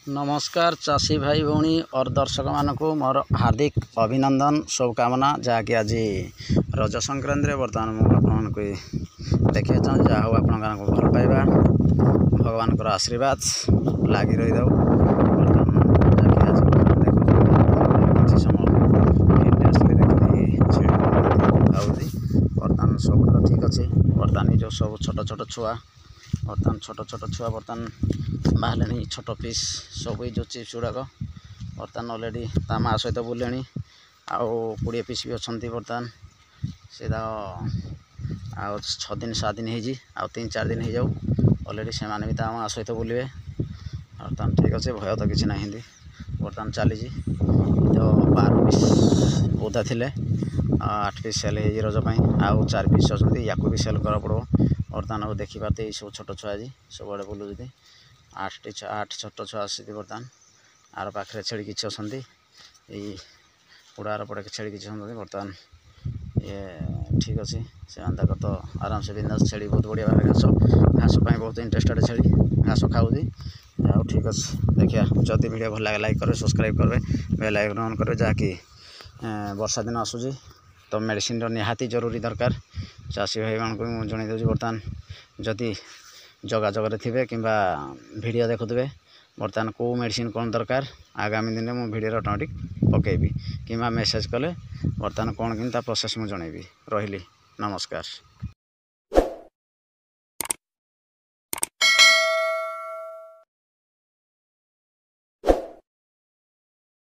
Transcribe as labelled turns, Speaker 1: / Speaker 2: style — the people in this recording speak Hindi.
Speaker 1: नमस्कार चाषी भाई भौणी और दर्शक मानक मोर हार्दिक अभिनंदन शुभकामना जहाँकि आज रज संक्रांति बर्तमान मुझे देखा चाहूँ जहाँ हूँ आपण भल पाइबा भगवान का आशीर्वाद लगी रही दो बर्तमान सब तो ठीक अच्छे बर्तमान जो सब छोट छोट छुआ बर्तमान छोट छोट छुआ बर्तमान बाहर छोट पीस सब जो चिप्स गुड़ाक बर्तमान अलरेडी ता माँ सहित बुले आउ 20 पीस भी अच्छा बर्तमान से 6 दिन 7 दिन हो 3-4 दिन हो जाऊ अलरेडी से भी ता माँ सहित बुलवे बर्तमान ठीक अच्छे भय तो किसी ना बर्तमान चली तो 12 पीस उदा थे 8 पीस सेल हो रजपाई आउ 4 पीस अच्छा या भी सेल करा पड़ो बर्तमान देखी पाते ये सब छोट छुआ आज सब आड़े बुलूँ 8 छोट छुआ आसी बर्तमान आर पाखे छेड़ी किसी अच्छा पुड़ार पड़े छेड़ी किसी बर्तमान ये ठीक अच्छे से तो आराम से बिंदास छेड़ी बहुत बढ़िया भाव घास घास बहुत इंटरेस्टेड छेड़ी घास खाऊँगी आउ ठीक अच्छे देखिए जदि वीडियो भल लगे लाइक करें सब्सक्राइब करेंगे बेल आइकन ऑन करें जहाँकि वर्षा दिन आसूँ तो मेडिसिन निहाती जरूरी दरकार चाषी भाई मान को भी जन दूसरी बर्तमान जदि जोगाजोग थे कि वीडियो देखुवे बर्तमान कौ मेडिसिन कौन दरकार आगामी दिन में वीडियो ऑटोमेटिक पकेबी कि मेसेज कले बर्तमान कौन कि प्रोसेस मुझे जनइबी रही नमस्कार।